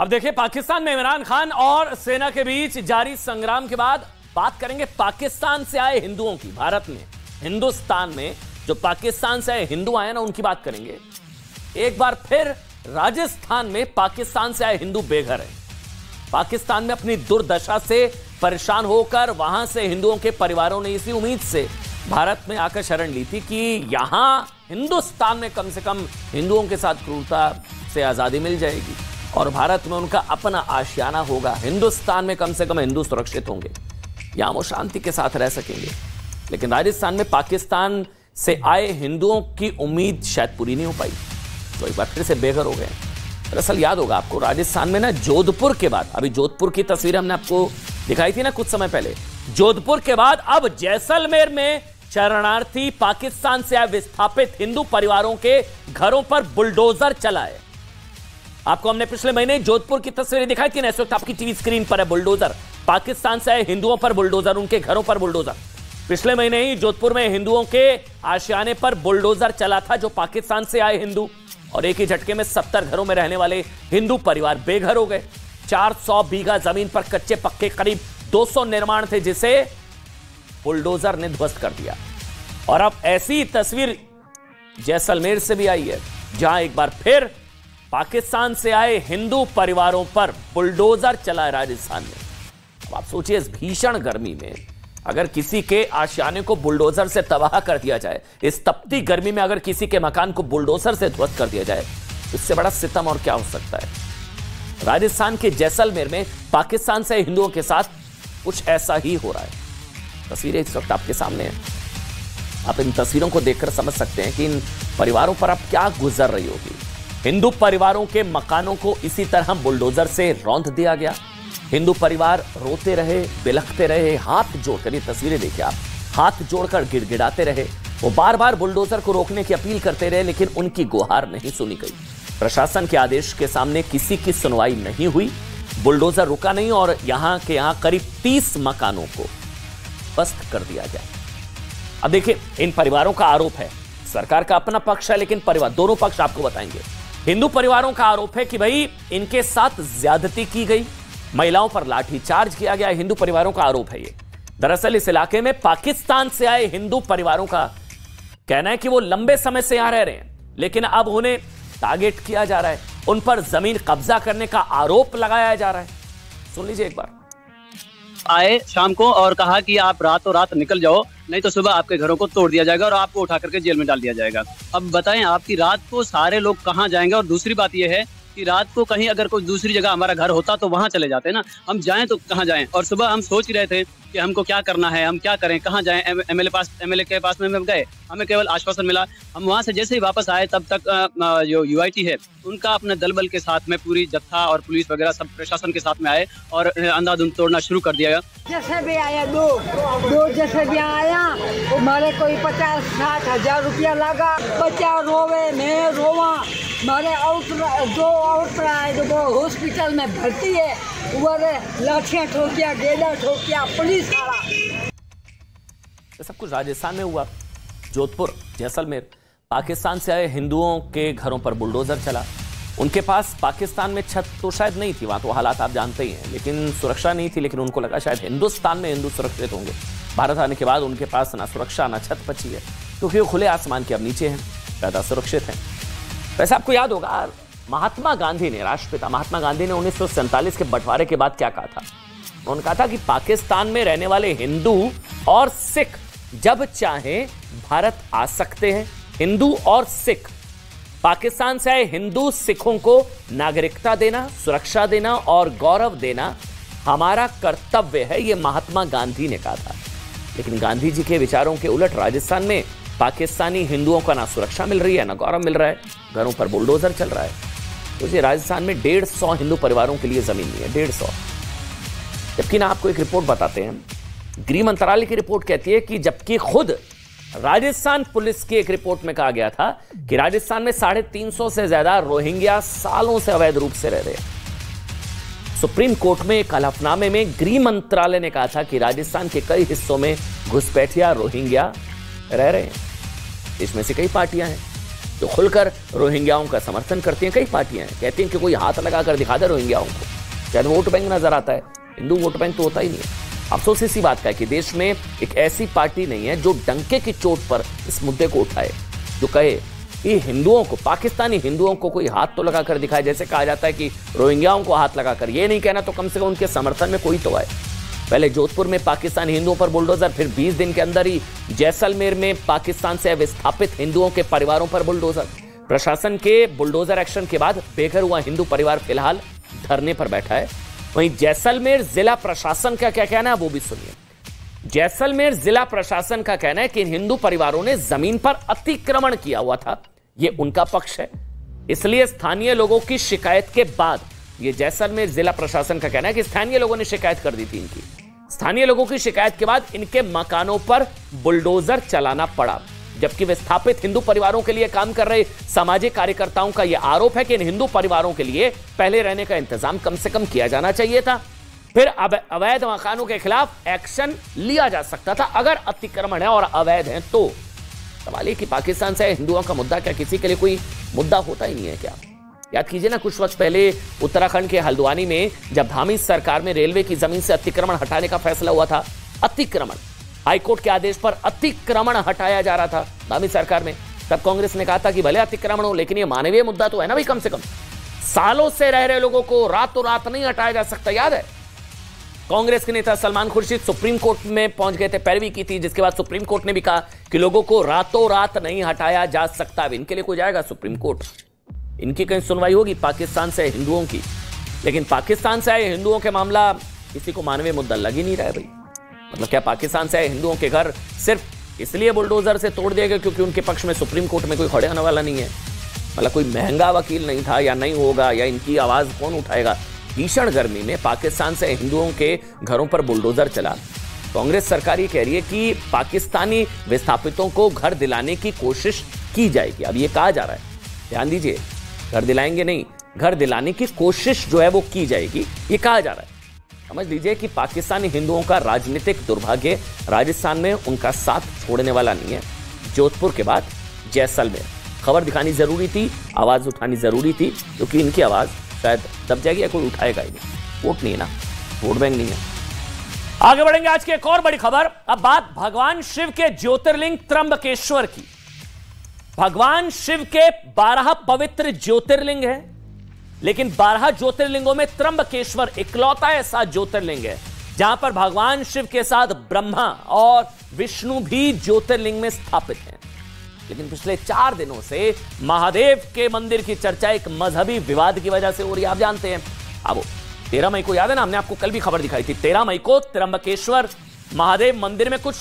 अब देखिए, पाकिस्तान में इमरान खान और सेना के बीच जारी संग्राम के बाद बात करेंगे पाकिस्तान से आए हिंदुओं की। भारत में, हिंदुस्तान में जो पाकिस्तान से आए हिंदू आए ना, उनकी बात करेंगे। एक बार फिर राजस्थान में पाकिस्तान से आए हिंदू बेघर हैं। पाकिस्तान में अपनी दुर्दशा से परेशान होकर वहां से हिंदुओं के परिवारों ने इसी उम्मीद से भारत में आकर शरण ली थी कि यहां हिंदुस्तान में कम से कम हिंदुओं के साथ क्रूरता से आजादी मिल जाएगी और भारत में उनका अपना आशियाना होगा। हिंदुस्तान में कम से कम हिंदू सुरक्षित होंगे, यहां वो शांति के साथ रह सकेंगे। लेकिन राजस्थान में पाकिस्तान से आए हिंदुओं की उम्मीद शायद पूरी नहीं हो पाई, तो एक बार फिर से बेघर हो गए। दरअसल याद होगा आपको, राजस्थान में ना जोधपुर के बाद, अभी जोधपुर की तस्वीर हमने आपको दिखाई थी ना कुछ समय पहले, जोधपुर के बाद अब जैसलमेर में शरणार्थी पाकिस्तान से आए विस्थापित हिंदू परिवारों के घरों पर बुलडोजर चला है। आपको हमने पिछले महीने जोधपुर की तस्वीरें दिखाई थी ना, इस वक्त आपकी टीवी स्क्रीन पर है बुलडोजर। पाकिस्तान से आए हिंदुओं पर बुलडोजर, उनके घरों पर बुलडोजर। पिछले महीने ही जोधपुर में हिंदुओं के आशियाने पर बुलडोजर चला था, जो पाकिस्तान से आए हिंदू, और एक ही झटके में 70 घरों में रहने वाले हिंदू परिवार बेघर हो गए। 400 बीघा जमीन पर कच्चे पक्के करीब 200 निर्माण थे, जिसे बुलडोजर ने ध्वस्त कर दिया। और अब ऐसी तस्वीर जैसलमेर से भी आई है, जहां एक बार फिर पाकिस्तान से आए हिंदू परिवारों पर बुलडोजर चला है राजस्थान में। अब आप सोचिए, इस भीषण गर्मी में अगर किसी के आशियाने को बुलडोजर से तबाह कर दिया जाए, इस तपती गर्मी में अगर किसी के मकान को बुलडोजर से ध्वस्त कर दिया जाए, इससे बड़ा सितम और क्या हो सकता है। राजस्थान के जैसलमेर में पाकिस्तान से हिंदुओं के साथ कुछ ऐसा ही हो रहा है। तस्वीरें इस वक्त आपके सामने हैं। आप इन तस्वीरों को देखकर समझ सकते हैं कि इन परिवारों पर अब क्या गुजर रही होगी। हिंदू परिवारों के मकानों को इसी तरह बुलडोजर से रौंद दिया गया। हिंदू परिवार रोते रहे, बिलखते रहे, हाथ जोड़कर, ये तस्वीरें देखिए आप, हाथ जोड़कर गिड़गिड़ाते रहे। वो बार बार बुलडोजर को रोकने की अपील करते रहे, लेकिन उनकी गुहार नहीं सुनी गई। प्रशासन के आदेश के सामने किसी की सुनवाई नहीं हुई, बुलडोजर रुका नहीं और यहां करीब 30 मकानों को ध्वस्त कर दिया गया। अब देखिए, इन परिवारों का आरोप है, सरकार का अपना पक्ष है, लेकिन परिवार, दोनों पक्ष आपको बताएंगे। हिंदू परिवारों का आरोप है कि भाई इनके साथ ज्यादती की गई, महिलाओं पर लाठीचार्ज किया गया। हिंदू परिवारों का आरोप है ये। दरअसल इस इलाके में पाकिस्तान से आए हिंदू परिवारों का कहना है कि वो लंबे समय से यहां रह रहे हैं, लेकिन अब उन्हें टारगेट किया जा रहा है, उन पर जमीन कब्जा करने का आरोप लगाया जा रहा है। सुन लीजिए एक बार। आए शाम को और कहा कि आप रातों रात निकल जाओ, नहीं तो सुबह आपके घरों को तोड़ दिया जाएगा और आपको उठा करके जेल में डाल दिया जाएगा। अब बताएं, आपकी रात को सारे लोग कहाँ जाएंगे। और दूसरी बात यह है कि रात को कहीं अगर कोई दूसरी जगह हमारा घर होता तो वहां चले जाते ना, हम जाएं तो कहाँ जाएं। और सुबह हम सोच रहे थे कि हमको क्या करना है, हम क्या करें, कहाँ जाएं। एमएलए के पास में हम गए, हमें केवल आश्वासन मिला। हम वहां से जैसे ही वापस आए, तब तक जो यूआईटी है उनका अपने दल बल के साथ में पूरी जत्था और पुलिस वगैरह सब प्रशासन के साथ में आए और अंधाधुंध तोड़ना शुरू कर दिया। जैसे भी आया दो जैसे भी आया, हमारे कोई 50-60 हजार रुपया लगा। बच्चा रोवे, मैं रोवा, हमारे दो आउट आए तो वो हॉस्पिटल में भर्ती है, वो लाठियां ठोकिया, गेड़ा ठोकिया, पुलिस वाला। सब कुछ राजस्थान में हुआ। जोधपुर, जैसलमेर, पाकिस्तान से आए हिंदुओं के घरों पर बुलडोजर चला। उनके पास पाकिस्तान में छत तो शायद नहीं थी, वहां तो हालात आप जानते ही हैं, लेकिन सुरक्षा नहीं थी। लेकिन उनको लगा शायद हिंदुस्तान में हिंदू सुरक्षित होंगे। भारत आने के बाद उनके पास ना सुरक्षा ना छत बची है, क्योंकि वो खुले आसमान के अब नीचे हैं, ज्यादा सुरक्षित हैं। वैसे आपको याद होगा, महात्मा गांधी ने, राष्ट्रपिता महात्मा गांधी ने 1947 के बंटवारे के बाद क्या कहा था। उन्होंने कहा था कि पाकिस्तान में रहने वाले हिंदू और सिख जब चाहें भारत आ सकते हैं। हिंदू और सिख, पाकिस्तान से आए हिंदू सिखों को नागरिकता देना, सुरक्षा देना और गौरव देना हमारा कर्तव्य है, यह महात्मा गांधी ने कहा था। लेकिन गांधी जी के विचारों के उलट राजस्थान में पाकिस्तानी हिंदुओं का ना सुरक्षा मिल रही है, ना गौरव मिल रहा है, घरों पर बुलडोजर चल रहा है। तो ये राजस्थान में 150 हिंदू परिवारों के लिए जमीन नहीं है, 150। जबकि ना आपको एक रिपोर्ट बताते हैं, गृह मंत्रालय की रिपोर्ट कहती है कि जबकि खुद राजस्थान पुलिस की एक रिपोर्ट में कहा गया था कि राजस्थान में 350 से ज्यादा रोहिंग्या सालों से अवैध रूप से रह रहे हैं। सुप्रीम कोर्ट में एक हलफनामे में गृह मंत्रालय ने कहा था कि राजस्थान के कई हिस्सों में घुसपैठिया रोहिंग्या रह रहे हैं। इसमें से कई पार्टियां हैं, जो खुलकर रोहिंग्याओं का समर्थन करती हैं। कई पार्टियां हैं, कहती हैं कि कोई हाथ लगाकर दिखा दे रोहिंग्याओं को, शायद वोट बैंक नजर आता है। हिंदू वोट बैंक तो होता ही नहीं है। अफसोस इसी बात का है कि देश में एक ऐसी पार्टी नहीं है जो डंके की चोट पर इस मुद्दे को उठाए, जो कहे कि हिंदुओं को, पाकिस्तानी हिंदुओं को कोई हाथ तो लगाकर दिखाए। जैसे कहा जाता है कि रोहिंग्याओं को हाथ लगाकर, ये नहीं कहना तो कम से कम उनके समर्थन में कोई तो आए। पहले जोधपुर में पाकिस्तानी हिंदुओं पर बुलडोजर, फिर 20 दिन के अंदर ही जैसलमेर में पाकिस्तान से विस्थापित हिंदुओं के परिवारों पर बुलडोजर। प्रशासन के बुलडोजर एक्शन के बाद बेघर हुआ हिंदू परिवार फिलहाल धरने पर बैठा है। वहीं जैसलमेर जिला प्रशासन का क्या कहना है वो भी सुनिए। जैसलमेर जिला प्रशासन का कहना है कि इन हिंदू परिवारों ने जमीन पर अतिक्रमण किया हुआ था, ये उनका पक्ष है। इसलिए स्थानीय लोगों की शिकायत के बाद, ये जैसलमेर जिला प्रशासन का कहना है कि स्थानीय लोगों ने शिकायत कर दी थी इनकी। स्थानीय लोगों की शिकायत के बाद इनके मकानों पर बुलडोजर चलाना पड़ा, जबकि विस्थापित हिंदू परिवारों के लिए काम कर रहे सामाजिक कार्यकर्ताओं का यह आरोप है कि इन हिंदू परिवारों के लिए पहले रहने का इंतजाम कम से कम किया जाना चाहिए था, फिर अवैध मकानों के खिलाफ एक्शन लिया जा सकता था। अगर अतिक्रमण है और अवैध है तो सवाल है कि पाकिस्तान से हिंदुओं का मुद्दा क्या किसी के लिए कोई मुद्दा होता ही नहीं है क्या? याद कीजिए ना, कुछ वक्त पहले उत्तराखंड के हल्द्वानी में जब धामी सरकार में रेलवे की जमीन से अतिक्रमण हटाने का फैसला हुआ था, अतिक्रमण, हाईकोर्ट के आदेश पर अतिक्रमण हटाया जा रहा था धामी सरकार में, तब कांग्रेस ने कहा था कि भले अतिक्रमण हो लेकिन ये मानवीय मुद्दा तो है ना भाई, कम से कम सालों से रह रहे लोगों को रातों रात नहीं हटाया जा सकता। याद है, कांग्रेस के नेता सलमान खुर्शीद सुप्रीम कोर्ट में पहुंच गए थे, पैरवी की थी, जिसके बाद सुप्रीम कोर्ट ने भी कहा कि लोगों को रातों रात नहीं हटाया जा सकता। अब इनके लिए कोई जाएगा सुप्रीम कोर्ट, इनकी कहीं सुनवाई होगी पाकिस्तान से हिंदुओं की, लेकिन पाकिस्तान से आए हिंदुओं के मामला किसी को मानवीय मुद्दा लग ही नहीं रहा है भाई। मतलब क्या पाकिस्तान से आए हिंदुओं के घर सिर्फ इसलिए बुलडोजर से तोड़ दिए गए क्योंकि उनके पक्ष में सुप्रीम कोर्ट में कोई खड़े होने वाला नहीं है? मतलब कोई महंगा वकील नहीं था या नहीं होगा, या इनकी आवाज कौन उठाएगा? भीषण गर्मी में पाकिस्तान से हिंदुओं के घरों पर बुलडोजर चला। कांग्रेस सरकार ये कह रही है कि पाकिस्तानी विस्थापितों को घर दिलाने की कोशिश की जाएगी। अब ये कहा जा रहा है, ध्यान दीजिए, घर दिलाएंगे नहीं, घर दिलाने की कोशिश जो है वो की जाएगी, ये कहा जा रहा है। समझ लीजिए कि पाकिस्तानी हिंदुओं का राजनीतिक दुर्भाग्य राजस्थान में उनका साथ छोड़ने वाला नहीं है। जोधपुर के बाद जैसलमेर, खबर दिखानी जरूरी थी, आवाज उठानी जरूरी थी, क्योंकि इनकी आवाज शायद दब जाएगी या कोई उठाएगा ही नहीं। वोट नहीं है ना, वोट बैंक नहीं है। आगे बढ़ेंगे आज की एक और बड़ी खबर। अब बात भगवान शिव के ज्योतिर्लिंग त्र्यंबकेश्वर की। भगवान शिव के 12 पवित्र ज्योतिर्लिंग है, लेकिन 12 ज्योतिर्लिंगों में त्र्यंबकेश्वर इकलौता ऐसा ज्योतिर्लिंग है जहां पर भगवान शिव के साथ ब्रह्मा और विष्णु भी ज्योतिर्लिंग में स्थापित हैं। लेकिन पिछले 4 दिनों से महादेव के मंदिर की चर्चा एक मजहबी विवाद की वजह से हो रही है। आप जानते हैं, अब 13 मई को, याद है ना, हमने आपको कल भी खबर दिखाई थी, 13 मई को त्र्यंबकेश्वर महादेव मंदिर में कुछ